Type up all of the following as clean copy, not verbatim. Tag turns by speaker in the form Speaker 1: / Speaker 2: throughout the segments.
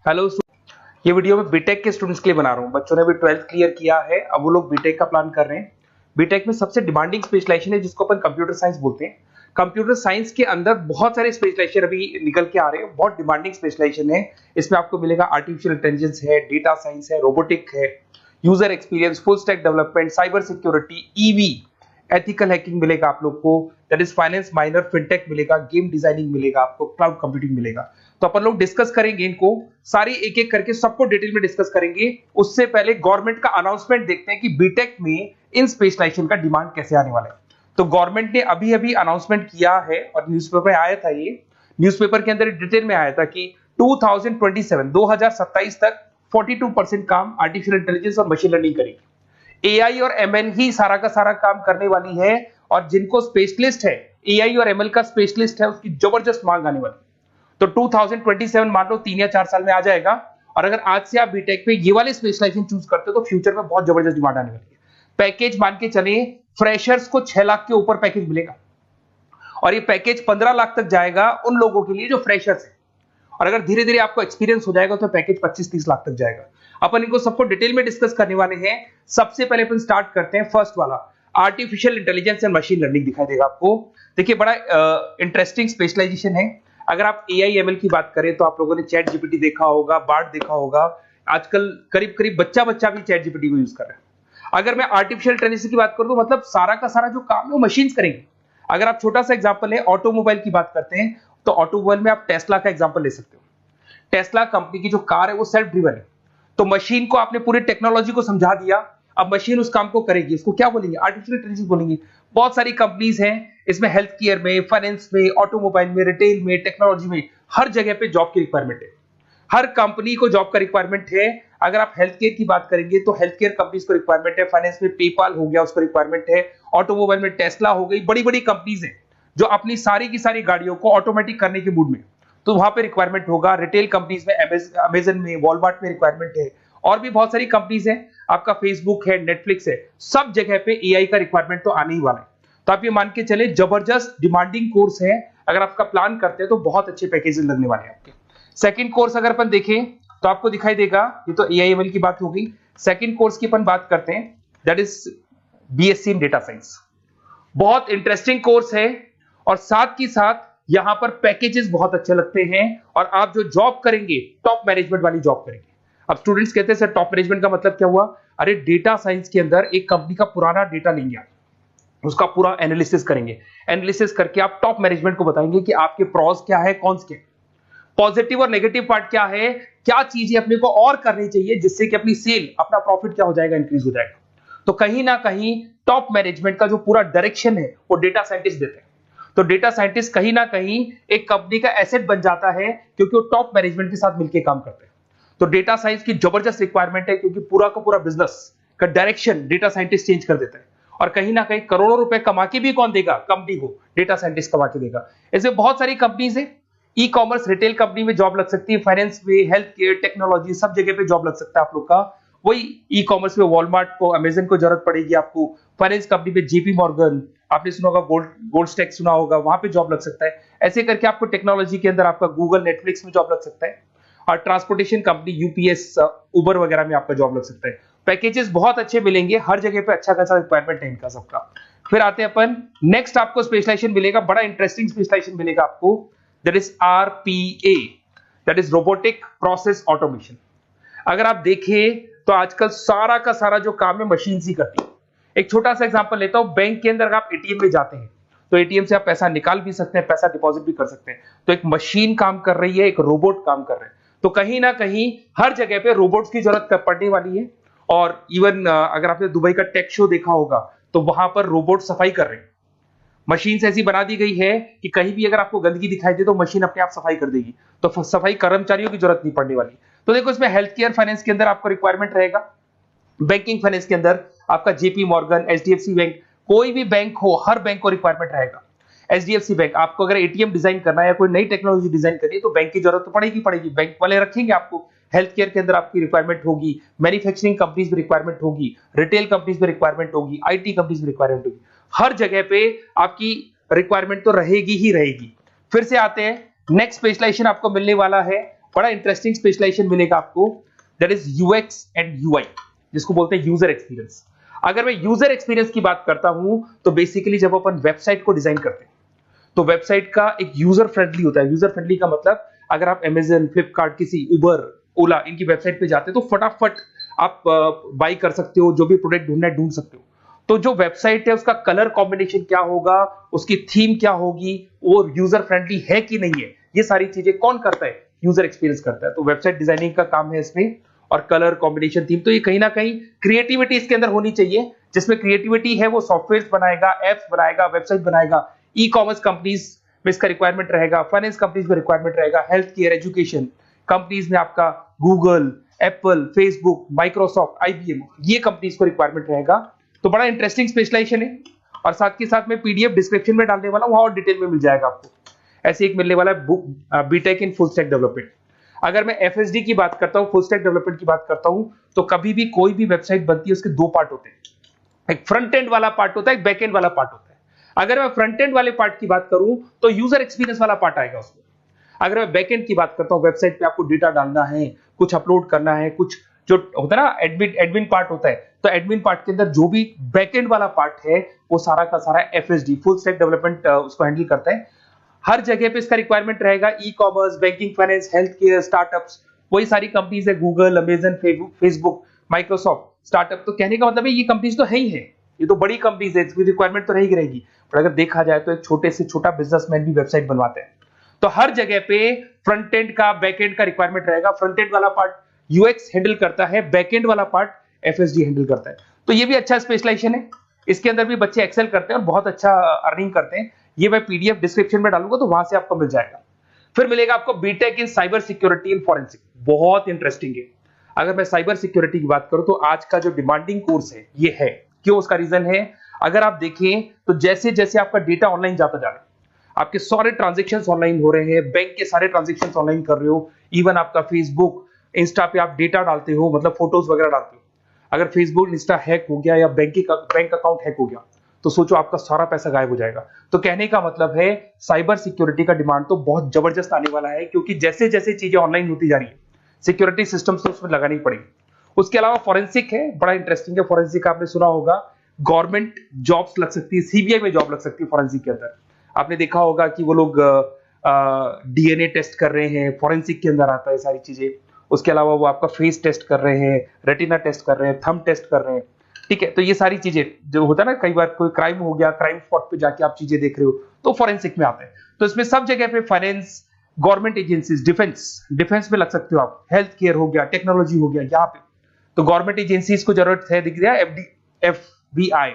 Speaker 1: Hello. ये video मैं BTech के स्टूडेंट्स के लिए बना रहा हूँ। बच्चों ने भी 12th क्लियर किया है, अब वो लोग बीटेक का प्लान कर रहे हैं। बीटेक में सबसे डिमांडिंग स्पेशलाइजेशन है जिसको अपन कंप्यूटर साइंस बोलते हैं। कंप्यूटर साइंस के अंदर बहुत सारे स्पेशलाइजेशन अभी निकल के आ रहे हैं, बहुत डिमांडिंग स्पेशलाइजेशन है। इसमें आपको मिलेगा आर्टिफिशियल इंटेलिजेंस है, डेटा साइंस है, रोबोटिक है, user experience, full stack development, cyber security, EV, ethical hacking मिलेगा आप लोग को, that is finance minor, fintech मिलेगा, गेम डिजाइनिंग मिलेगा, आपको क्लाउड कंप्यूटिंग मिलेगा। तो अपन लोग डिस्कस करेंगे इनको सारी एक एक करके, सबको डिटेल में डिस्कस करेंगे। उससे पहले गवर्नमेंट का अनाउंसमेंट देखते हैं कि बीटेक में इन स्पेशलाइजेशन का डिमांड कैसे आने वाला है। तो गवर्नमेंट ने अभी अभी अनाउंसमेंट किया है और न्यूज़पेपर में आया था, ये न्यूज़पेपर के अंदर डिटेल में आया था कि 2027 तक 42% काम आर्टिफिशियल इंटेलिजेंस और मशीन लर्निंग करेगी। एआई और एमएल ही सारा का सारा काम करने वाली है, और जिनको स्पेशलिस्ट है, एआई और एमएल का स्पेशलिस्ट है, उसकी जबरदस्त मांग आने वाली है। तो 2027 मान लो 3 या 4 साल में आ जाएगा। और अगर आज से आप बीटेक पे ये वाले स्पेशलाइजेशन चूज करते हो तो फ्यूचर में बहुत जबरदस्त डिमांड आने वाली है। पैकेज मान के चले, फ्रेशर्स को 6 लाख के ऊपर पैकेज मिलेगा, और ये पैकेज 15 लाख तक जाएगा उन लोगों के लिए जो फ्रेशर्स है। और अगर धीरे धीरे आपको एक्सपीरियंस हो जाएगा तो पैकेज 25-30 लाख तक जाएगा। अपन इनको सबको डिटेल में डिस्कस करने वाले हैं। सबसे पहले अपन स्टार्ट करते हैं फर्स्ट वाला, artificial intelligence and machine learning दिखाई देगा आपको। देखिए बड़ा इंटरेस्टिंग स्पेशलाइजेशन है। अगर आप एआई एमएल की बात करें तो आप लोगों ने चैट जीपीटी देखा होगा, बार्ड देखा होगा। आजकल करीब करीब बच्चा भी चैट जीपीटी को यूज कर रहा है। अगर मैं आर्टिफिशियल इंटेलिजेंस की बात करूं तो मतलब सारा का सारा जो काम है वो मशीन्स करेंगे। अगर आप छोटा सा एग्जांपल है, ऑटोमोबाइल की बात करते हैं तो ऑटोमोबाइल में आप टेस्ला का एग्जांपल ले सकते हो। टेस्ला कंपनी की जो कार है वो सेल्फ ड्रिवन है। तो मशीन को आपने पूरी टेक्नोलॉजी को समझा दिया, अब मशीन उस काम को करेगी। इसको क्या बोलेंगे? आर्टिफिशियल इंटेलिजेंस बोलेंगे। बहुत सारी कंपनीज हैं इसमें, हेल्थ केयर में, फाइनेंस में, ऑटोमोबाइल में, रिटेल में, टेक्नोलॉजी में, हर जगह पे जॉब की रिक्वायरमेंट है। हर कंपनी को जॉब का रिक्वायरमेंट है। अगर आप हेल्थ केयर की बात करेंगे तो हेल्थ केयर कंपनीज को रिक्वायरमेंट है, फाइनेंस में पेपाल हो गया उसको रिक्वायरमेंट है, ऑटोमोबाइल में टेस्ला हो गई, बड़ी बड़ी कंपनीज हैं जो अपनी सारी की सारी गाड़ियों को ऑटोमेटिक करने के मूड में, तो वहां पे रिक्वायरमेंट होगा। रिटेल कंपनीज में अमेजन में, वॉलमार्ट में रिक्वायरमेंट है, और भी बहुत सारी कंपनीज हैं, आपका फेसबुक है, नेटफ्लिक्स है, सब जगह पे एआई का रिक्वायरमेंट तो आने ही वाला है। तो आप ये मान के चले जबरदस्त डिमांडिंग कोर्स है। अगर आपका प्लान करते हैं तो बहुत अच्छे पैकेजेस लगने वाले हैं आपके। सेकंड कोर्स अगर अपन देखें तो आपको दिखाई देगा, ये तो एआई एमएल की बात हो गई। सेकंड कोर्स की अपन बात करते हैं, that is BSc in data science. बहुत इंटरेस्टिंग कोर्स है, और साथ ही साथ यहां पर पैकेजेस बहुत अच्छे लगते हैं, और आप जो जॉब करेंगे टॉप मैनेजमेंट वाली जॉब करेंगे। अब स्टूडेंट्स कहते हैं सर टॉप मैनेजमेंट का मतलब क्या हुआ? अरे डेटा साइंस के अंदर एक कंपनी का पुराना डेटा लेंगे आप, उसका पूरा एनालिसिस करेंगे, एनालिसिस करके आप टॉप मैनेजमेंट को बताएंगे कि आपके प्रॉस क्या है, कॉन्स क्या है, पॉजिटिव और नेगेटिव पार्ट क्या है, क्या चीजें अपने को और करनी चाहिए जिससे कि अपनी सेल, अपना प्रॉफिट क्या हो जाएगा, इंक्रीज हो जाएगा। तो कहीं ना कहीं टॉप मैनेजमेंट का जो पूरा डायरेक्शन है वो डेटा साइंटिस्ट देते हैं। तो डेटा साइंटिस्ट कहीं ना कहीं एक कंपनी का एसेट बन जाता है, क्योंकि वो टॉप मैनेजमेंट के साथ मिलकर काम करते हैं। तो डेटा साइंस की जबरदस्त रिक्वायरमेंट है, क्योंकि पूरा का पूरा बिजनेस का डायरेक्शन डेटा साइंटिस्ट चेंज कर देता है। और कहीं ना कहीं करोड़ों रुपए कमा के भी कौन देगा? कंपनी को डेटा साइंटिस्ट कमा के देगा। ऐसे बहुत सारी कंपनीज है, ई कॉमर्स, रिटेल कंपनी में जॉब लग सकती है, फाइनेंस में, हेल्थ केयर, टेक्नोलॉजी, सब जगह पे जॉब लग सकता है आप लोग का। वही ई कॉमर्स में वॉलमार्ट को, अमेजन को जरूरत पड़ेगी आपको। फाइनेंस कंपनी में जेपी मॉर्गन, आपने सुना होगा, गोल्ड स्टैक सुना होगा, वहां पे जॉब लग सकता है। ऐसे करके आपको टेक्नोलॉजी के अंदर आपका गूगल, नेटफ्लिक्स में जॉब लग सकता है। और ट्रांसपोर्टेशन कंपनी, यूपीएस, उबर वगैरह में आपका जॉब लग सकता है। पैकेजेस बहुत अच्छे मिलेंगे, हर जगह पे अच्छा खासा रिक्वायरमेंट है इनका सबका। फिर आते हैं अपन नेक्स्ट, आपको स्पेशलाइजेशन मिलेगा, बड़ा इंटरेस्टिंग स्पेशलाइजेशन मिलेगा आपको, that is RPA, that is robotic process automation. अगर आप देखें तो आजकल सारा का सारा जो काम है मशीन ही करती है। एक छोटा सा एग्जांपल लेता हूं, बैंक के अंदर आप एटीएम में जाते हैं तो एटीएम से आप पैसा निकाल भी सकते हैं, पैसा डिपॉजिट भी कर सकते हैं। तो एक मशीन काम कर रही है, एक रोबोट काम कर रहे हैं। तो कहीं ना कहीं हर जगह पे रोबोट्स की जरूरत पड़ने वाली है। और इवन अगर आपने दुबई का टेक शो देखा होगा तो वहां पर रोबोट सफाई कर रहे हैं। मशीन ऐसी बना दी गई है कि कहीं भी अगर आपको गंदगी दिखाई दे तो मशीन अपने आप सफाई कर देगी। तो सफाई कर्मचारियों की जरूरत नहीं पड़ने वाली। तो देखो इसमें हेल्थ केयर, फाइनेंस के अंदर आपको रिक्वायरमेंट रहेगा। बैंकिंग फाइनेंस के अंदर आपका जेपी मॉर्गन, एचडीएफसी बैंक, कोई भी बैंक हो, हर बैंक को रिक्वायरमेंट रहेगा। एचडीएफसी बैंक, आपको अगर एटीएम डिजाइन करना है या कोई नई टेक्नोलॉजी डिजाइन करनी है तो बैंक की जरूरत तो पड़ेगी, बैंक वाले रखेंगे आपको। हेल्थ केयर के अंदर आपकी रिक्वायरमेंट होगी, मैन्युफैक्चरिंग कंपनीज में रिक्वायरमेंट होगी, रिटेल कंपनीज में रिक्वायरमेंट होगी, आईटी कंपनीज में रिक्वायरमेंट होगी। हर जगह पे आपकी रिक्वायरमेंट तो रहेगी ही रहेगी। फिर से आते हैं, नेक्स्ट स्पेशलाइजेशन आपको मिलने वाला है बड़ा इंटरेस्टिंग स्पेशलाइजेशन मिलेगा आपको, that is UX and UI, जिसको बोलते हैं यूजर एक्सपीरियंस। अगर मैं यूजर एक्सपीरियंस की बात करता हूं तो बेसिकली जब अपन वेबसाइट को डिजाइन करते हैं तो वेबसाइट का एक यूजर फ्रेंडली होता है। यूजर फ्रेंडली का मतलब अगर आप अमेजन, फ्लिपकार्ट, किसी उबर, ओला इनकी वेबसाइट पे जाते हैं तो फटाफट आप बाई कर सकते हो, जो भी प्रोडक्ट ढूंढना है ढूंढ सकते हो। तो जो वेबसाइट है उसका कलर कॉम्बिनेशन क्या होगा, उसकी थीम क्या होगी, वो यूजर फ्रेंडली है कि नहीं है, ये सारी चीजें कौन करता है, यूजर एक्सपीरियंस करता है। तो वेबसाइट डिजाइनिंग का काम है इसमें, और कलर कॉम्बिनेशन, थीम, तो ये कहीं ना कहीं क्रिएटिविटी इसके अंदर होनी चाहिए। जिसमें क्रिएटिविटी है वो सॉफ्टवेयर बनाएगा, एप्स बनाएगा, वेबसाइट बनाएगा। ई कॉमर्स कंपनीज में इसका रिक्वायरमेंट रहेगा, फाइनेंस कंपनीज में रिक्वायरमेंट रहेगा, हेल्थ केयर, एजुकेशन कंपनीज में आपका Google, Apple, Facebook, Microsoft, IBM, ये कंपनीज को रिक्वायरमेंट रहेगा। तो बड़ा इंटरेस्टिंग स्पेशलाइजेशन है। और साथ के साथ में पीडीएफ डिस्क्रिप्शन में डालने वाला हूं, वहां और डिटेल में मिल जाएगा आपको। ऐसे एक मिलने वाला है book, BTech in full stack development. अगर मैं एफएसडी की बात करता हूं, फुल स्टैक डेवलपमेंट की बात करता हूं, तो कभी भी कोई भी वेबसाइट बनती है उसके दो पार्ट होते हैं, एक फ्रंट एंड वाला पार्ट होता है, एक बैक एंड वाला पार्ट होता है। अगर मैं फ्रंट एंड वाले पार्ट की बात करूं तो यूजर एक्सपीरियंस वाला पार्ट आएगा उसमें। अगर मैं बैक एंड की बात करता हूं, वेबसाइट पे आपको डेटा डालना है, कुछ अपलोड करना है, कुछ जो होता है ना एडमिन पार्ट होता है, तो एडमिन पार्ट के अंदर जो भी बैक एंड वाला पार्ट है वो सारा का सारा एफएसडी, फुल स्टैक डेवलपमेंट, उसको हैंडल करता है। हर जगह पे इसका रिक्वायरमेंट रहेगा। E commerce, banking, finance, health care, startups, वही सारी कंपनीज है, Google, Amazon, Facebook, Microsoft, startup. तो कहने का मतलब है ये कंपनीज तो है ही है, ये तो बड़ी कंपनीज है, इसकी रिक्वायरमेंट तो रहेगी रहेगी। पर अगर देखा जाए तो एक छोटे से छोटा बिजनेसमैन भी वेबसाइट बनवाते हैं। तो हर जगह पे फ्रंट एंड का, बैक एंड का रिक्वायरमेंट रहेगा। फ्रंट एंड वाला पार्ट यूएक्स हैंडल करता है, बैक एंड वाला पार्ट एफएसडी हैंडल करता है। तो ये भी अच्छा स्पेशलाइजेशन है। इसके अंदर भी बच्चे एक्सेल करते हैं और बहुत अच्छा अर्निंग करते हैं। ये मैं पीडीएफ डिस्क्रिप्शन में डालूंगा तो वहां से आपको मिल जाएगा। फिर मिलेगा आपको BTech in cyber security and forensic, बहुत इंटरेस्टिंग है। अगर मैं साइबर सिक्योरिटी की बात करूं तो आज का जो डिमांडिंग कोर्स है ये है। क्यों? उसका रीजन है, अगर आप देखें तो जैसे जैसे आपका डेटा ऑनलाइन जाता जा रहा है, आपके सारे ट्रांजेक्शंस ऑनलाइन हो रहे हैं, बैंक के सारे ट्रांजेक्शंस ऑनलाइन कर रहे हो, इवन आपका फेसबुक, इंस्टा पे आप डेटा डालते हो, मतलब फोटोज वगैरह डालते हो। अगर फेसबुक, इंस्टा हैक हो गया या बैंक अकाउंट हैक हो गया तो सोचो आपका सारा पैसा गायब हो जाएगा। तो कहने का मतलब है साइबर सिक्योरिटी का डिमांड तो बहुत जबरदस्त आने वाला है, क्योंकि जैसे जैसे चीजें ऑनलाइन होती जा रही है सिक्योरिटी सिस्टम्स तो उसमें लगानी पड़ेगी। उसके अलावा फॉरेंसिक है, बड़ा इंटरेस्टिंग है। फॉरेंसिक आपने सुना होगा, गवर्नमेंट जॉब्स लग सकती है, सीबीआई में जॉब लग सकती है फॉरेंसिक के अंदर। आपने देखा होगा कि वो लोग डीएनए टेस्ट कर रहे हैं, फॉरेंसिक के अंदर आता है सारी चीजें। उसके अलावा वो आपका फेस टेस्ट कर रहे हैं, रेटिना टेस्ट कर रहे हैं, थंब टेस्ट कर रहे हैं, ठीक है। तो ये सारी चीजें जो होता है ना, कई बार कोई क्राइम हो गया, क्राइम स्पॉट पे जाके आप चीजें देख रहे हो तो फॉरेंसिक में आता है। तो इसमें सब जगह पे फाइनेंस, गवर्नमेंट एजेंसीज, डिफेंस में लग सकते हो आप, हेल्थ केयर हो गया, टेक्नोलॉजी हो गया, यहाँ पे तो गवर्नमेंट एजेंसीज को जरूरत है, दिख गया एफबीआई,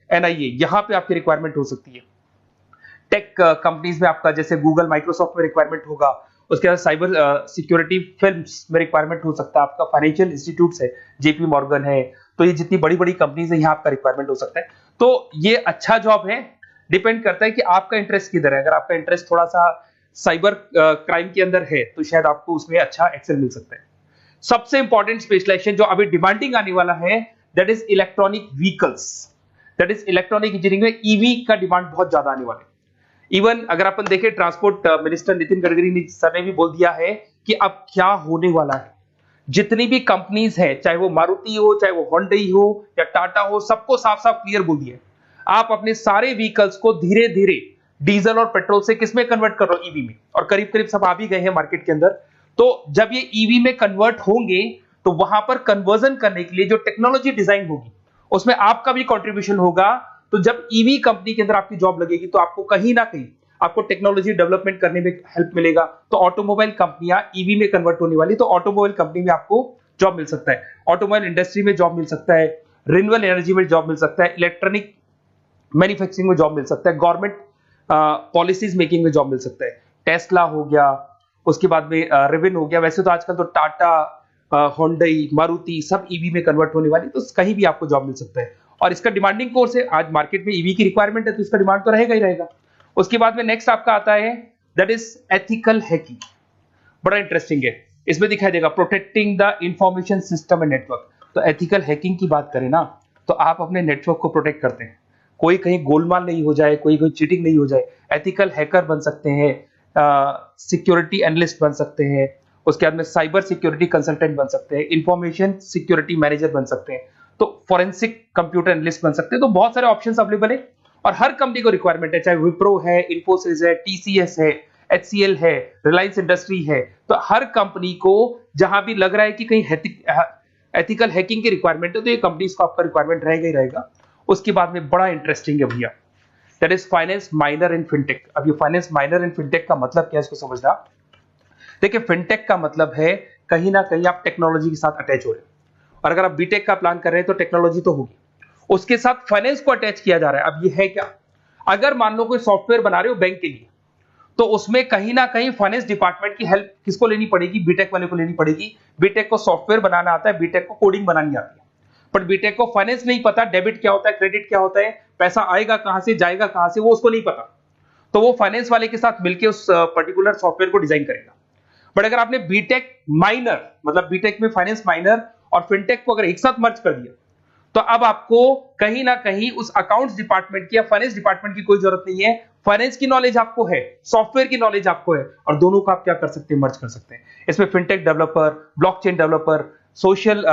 Speaker 1: एनआईए, यहाँ पे आपकी रिक्वायरमेंट हो सकती है। टेक कंपनीज में आपका जैसे गूगल, माइक्रोसॉफ्ट में रिक्वायरमेंट होगा। उसके बाद साइबर सिक्योरिटी फिल्म्स में रिक्वायरमेंट हो सकता है आपका, फाइनेंशियल इंस्टीट्यूट्स है, जेपी मॉर्गन है, तो ये जितनी बड़ी बड़ी कंपनीज है यहाँ आपका रिक्वायरमेंट हो सकता है। तो ये अच्छा जॉब है, डिपेंड करता है कि आपका इंटरेस्ट किधर है। अगर आपका इंटरेस्ट थोड़ा सा साइबर क्राइम के अंदर है तो शायद आपको उसमें अच्छा एक्सेल मिल सकता है। सबसे इंपॉर्टेंट स्पेशलाइजेशन जो अभी डिमांडिंग आने वाला है, that is electronic vehicles, that is electronic engineering में ईवी का डिमांड बहुत ज्यादा आने वाला है। इवन अगर अपन देखें, transport minister Nitin Gadkari sir ने भी बोल दिया है कि अब क्या होने वाला है, जितनी भी कंपनीज है, चाहे वो मारुति हो, चाहे वो होंडई हो या टाटा हो, सबको साफ साफ क्लियर बोल दिया, आप अपने सारे व्हीकल्स को धीरे धीरे डीजल और पेट्रोल से किसमें कन्वर्ट कर रहे हो, ईवी में। और करीब करीब सब आ भी गए हैं मार्केट के अंदर। तो जब ये ईवी में कन्वर्ट होंगे तो वहां पर कन्वर्जन करने के लिए जो टेक्नोलॉजी डिजाइन होगी उसमें आपका भी कंट्रीब्यूशन होगा। तो जब ईवी कंपनी के अंदर आपकी जॉब लगेगी तो आपको कहीं ना कहीं आपको टेक्नोलॉजी डेवलपमेंट करने में हेल्प मिलेगा। तो ऑटोमोबाइल कंपनियां ईवी में कन्वर्ट होने वाली, तो ऑटोमोबाइल कंपनी में आपको जॉब मिल सकता है, ऑटोमोबाइल इंडस्ट्री में जॉब मिल सकता है, रिन्यूएबल एनर्जी में जॉब मिल सकता है, इलेक्ट्रॉनिक मैन्युफैक्चरिंग में जॉब मिल सकता है, गवर्नमेंट पॉलिसीज मेकिंग में जॉब मिल सकता है। टेस्ला हो गया, उसके बाद में रिविन हो गया। वैसे तो आजकल तो टाटा, होंडई, मारुति सब ईवी में कन्वर्ट होने वाली, तो कहीं भी आपको जॉब मिल सकता है। और इसका डिमांडिंग कोर्स है, आज मार्केट में ईवी की रिक्वायरमेंट है तो इसका डिमांड तो रहेगा ही रहेगा। उसके बाद में नेक्स्ट आपका आता है दैट इज एथिकल हैकिंग, बड़ा इंटरेस्टिंग है। इसमें दिखाई देगा protecting the information system and network. तो एथिकल हैकिंग की बात करें ना, तो आप अपने नेटवर्क को प्रोटेक्ट करते हैं, कोई कहीं गोलमाल नहीं हो जाए, कोई चीटिंग नहीं हो जाए। एथिकल हैकर बन सकते हैं, सिक्योरिटी एनालिस्ट बन सकते हैं, उसके बाद में साइबर सिक्योरिटी कंसल्टेंट बन सकते हैं, इंफॉर्मेशन सिक्योरिटी मैनेजर बन सकते हैं, तो फॉरेंसिक कंप्यूटर एनालिस्ट बन सकते हैं। तो बहुत सारे ऑप्शंस अवेलेबल है और हर कंपनी को रिक्वायरमेंट है, चाहे विप्रो है, इन्फोसिस है, टीसीएस है, एचसीएल है, रिलायंस इंडस्ट्री है। तो हर कंपनी को जहां भी लग रहा है कि कहीं एथिकल हैकिंग की रिक्वायरमेंट है तो ये कंपनीज को आपका रिक्वायरमेंट रहेगा ही रहेगा। उसके बाद में बड़ा इंटरेस्टिंग है भैया, that is finance minor in fintech. अब ये फाइनेंस माइनर इन फिनटेक का मतलब क्या है इसको समझना। देखिए फिनटेक का मतलब है कहीं ना कहीं आप टेक्नोलॉजी के साथ अटैच हो रहे हैं, और अगर आप बीटेक का प्लान कर रहे हैं तो टेक्नोलॉजी तो होगी, उसके साथ फाइनेंस को अटैच किया जा रहा है। अब ये है क्या, अगर मान लो कोई सॉफ्टवेयर बना रहे हो बैंक के लिए, तो उसमें कहीं ना कहीं फाइनेंस डिपार्टमेंट की हेल्प किसको लेनी पड़ेगी, बीटेक वाले को लेनी पड़ेगी। बीटेक को सॉफ्टवेयर बनाना आता है, बीटेक को कोडिंग बनानी आती है, बट बीटेक को फाइनेंस नहीं पता, डेबिट क्या होता है, क्रेडिट क्या होता है, पैसा आएगा कहां से जाएगा कहां से, वो उसको नहीं पता। तो वो फाइनेंस वाले के साथ मिलकर उस पर्टिकुलर सॉफ्टवेयर को डिजाइन करेगा। बट अगर आपने बीटेक माइनर मतलब बीटेक में फाइनेंस माइनर और फिनटेक को अगर एक साथ मर्ज कर दिया, तो अब आपको कहीं ना कहीं उस अकाउंट्स डिपार्टमेंट की या फाइनेंस डिपार्टमेंट की कोई जरूरत नहीं है। फाइनेंस की नॉलेज आपको है, सॉफ्टवेयर की नॉलेज आपको है, और दोनों को आप क्या कर सकते हैं, मर्ज कर सकते हैं। इसमें fintech developer, blockchain developer, social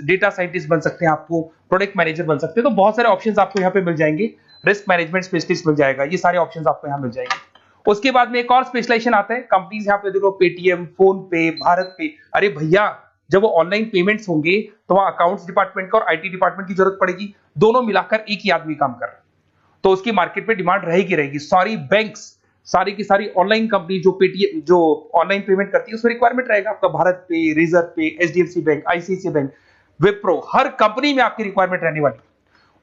Speaker 1: data scientist बन सकते हैं, आपको प्रोडक्ट मैनेजर बन सकते हैं। तो बहुत सारे ऑप्शंस आपको यहाँ पे मिल जाएंगे, रिस्क मैनेजमेंट स्पेशलिस्ट मिल जाएगा, ये सारे ऑप्शंस आपको यहाँ मिल जाएंगे। उसके बाद में एक और स्पेशलाइजेशन आता है, कंपनीज यहाँ पे देखो पेटीएम, फोन पे, भारत पे। अरे भैया जब वो ऑनलाइन पेमेंट्स होंगे तो वहां अकाउंट्स डिपार्टमेंट का और आईटी डिपार्टमेंट की जरूरत पड़ेगी, दोनों मिलाकर एक ही आदमी काम कर रहा है, तो उसकी मार्केट में डिमांड रहेगी रहेगी। सारी बैंक्स, सारी की सारी ऑनलाइन कंपनी जो पेटीएम जो ऑनलाइन पेमेंट करती है उसमें रिक्वायरमेंट रहेगा आपका, भारत पे, Razorpay, HDFC bank, ICICI bank, Wipro, हर कंपनी में आपकी रिक्वायरमेंट रहने वाली।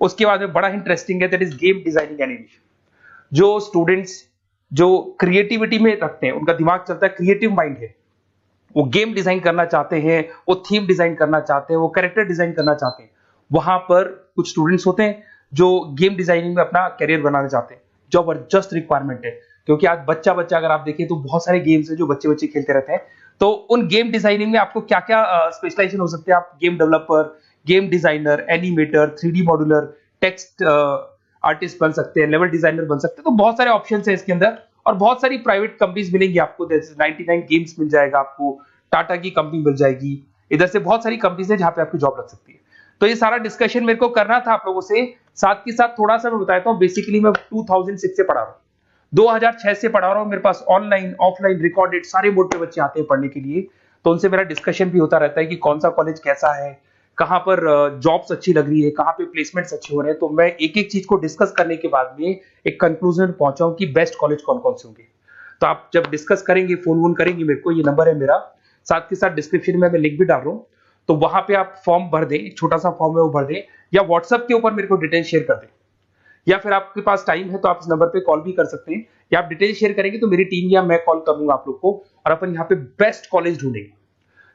Speaker 1: उसके बाद में बड़ा इंटरेस्टिंग है, that is game designing animation. जो स्टूडेंट्स जो क्रिएटिविटी में रखते हैं, उनका दिमाग चलता है, क्रिएटिव माइंड है, वो गेम डिजाइन करना चाहते हैं, वो थीम डिजाइन करना चाहते हैं, वो कैरेक्टर डिजाइन करना चाहते हैं, वहां पर कुछ स्टूडेंट्स होते हैं जो गेम डिजाइनिंग में अपना करियर बनाना चाहते हैं। जबरदस्त रिक्वायरमेंट है, क्योंकि आज बच्चा बच्चा अगर आप देखें तो बहुत सारे गेम्स हैं जो बच्चे बच्चे खेलते रहते हैं। तो उन गेम डिजाइनिंग में आपको क्या क्या स्पेशलाइजेशन हो सकते हैं, आप game developer, game designer, animator, 3D modular, text artist बन सकते हैं, लेवल डिजाइनर बन सकते हैं। तो बहुत सारे ऑप्शंस हैं इसके अंदर, और बहुत सारी प्राइवेट कंपनीज मिलेंगी आपको, जैसे 99 गेम्स मिल जाएगा आपको, टाटा की कंपनी मिल जाएगी, इधर से बहुत सारी कंपनीज है जहां पे आपकी जॉब लग सकती है। तो ये सारा डिस्कशन मेरे को करना था आप लोगों से, साथ के साथ थोड़ा सा मैं बताता हूँ। बेसिकली मैं 2006 से पढ़ा रहा हूँ, 2006 से पढ़ा रहा हूँ। मेरे पास ऑनलाइन ऑफलाइन रिकॉर्डेड सारे मोड पे बच्चे आते हैं पढ़ने के लिए, तो उनसे मेरा डिस्कशन भी होता रहता है कि कौन सा कॉलेज कैसा है, कहाँ पर जॉब्स अच्छी लग रही है, कहाँ पे प्लेसमेंट्स अच्छे हो रहे हैं। तो मैं एक एक चीज को डिस्कस करने के बाद में एक कंक्लूजन पहुंचा हूं कि बेस्ट कॉलेज कौन कौन से होंगे। तो आप जब डिस्कस करेंगे, फोन वोन करेंगे मेरे को, ये नंबर है मेरा, साथ के साथ डिस्क्रिप्शन में मैं लिंक भी डाल रहा हूँ, तो वहां पे आप फॉर्म भर दें, एक छोटा सा फॉर्म है वो भर दें, या व्हाट्सएप के ऊपर मेरे को डिटेल शेयर कर दें, या फिर आपके पास टाइम है तो आप इस नंबर पे कॉल भी कर सकते हैं, या आप डिटेल शेयर करेंगे तो मेरी टीम या मैं कॉल कर लूंगा आप लोग को, और अपन यहाँ पे बेस्ट कॉलेज ढूंढेंगे।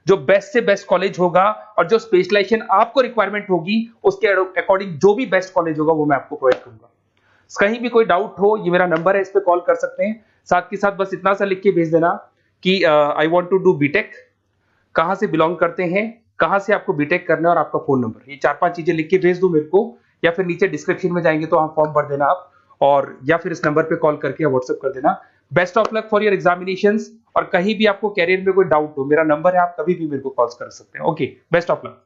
Speaker 1: जो बेस्ट से बेस्ट कॉलेज होगा और जो स्पेशलाइजेशन आपको रिक्वायरमेंट होगी उसके अकॉर्डिंग जो भी बेस्ट कॉलेज होगा वो मैं आपको प्रोवाइड करूंगा। कहीं भी कोई डाउट हो, ये मेरा नंबर है, इस पे कॉल कर सकते हैं। साथ के साथ बस इतना सा लिख के भेज देना कि I want to do BTech, कहां से बिलोंग करते हैं, कहां से आपको बीटेक करना है, और आपका फोन नंबर, ये 4-5 चीजें लिख के भेज दो मेरे को, या फिर नीचे डिस्क्रिप्शन में जाएंगे तो आप फॉर्म भर देना आप, और या फिर इस नंबर पे कॉल करके या व्हाट्सएप कर देना। Best of luck for your examinations, और कहीं भी आपको कैरियर में कोई डाउट हो, मेरा नंबर है, आप कभी भी मेरे को कॉल कर सकते हैं। Okay, best of luck.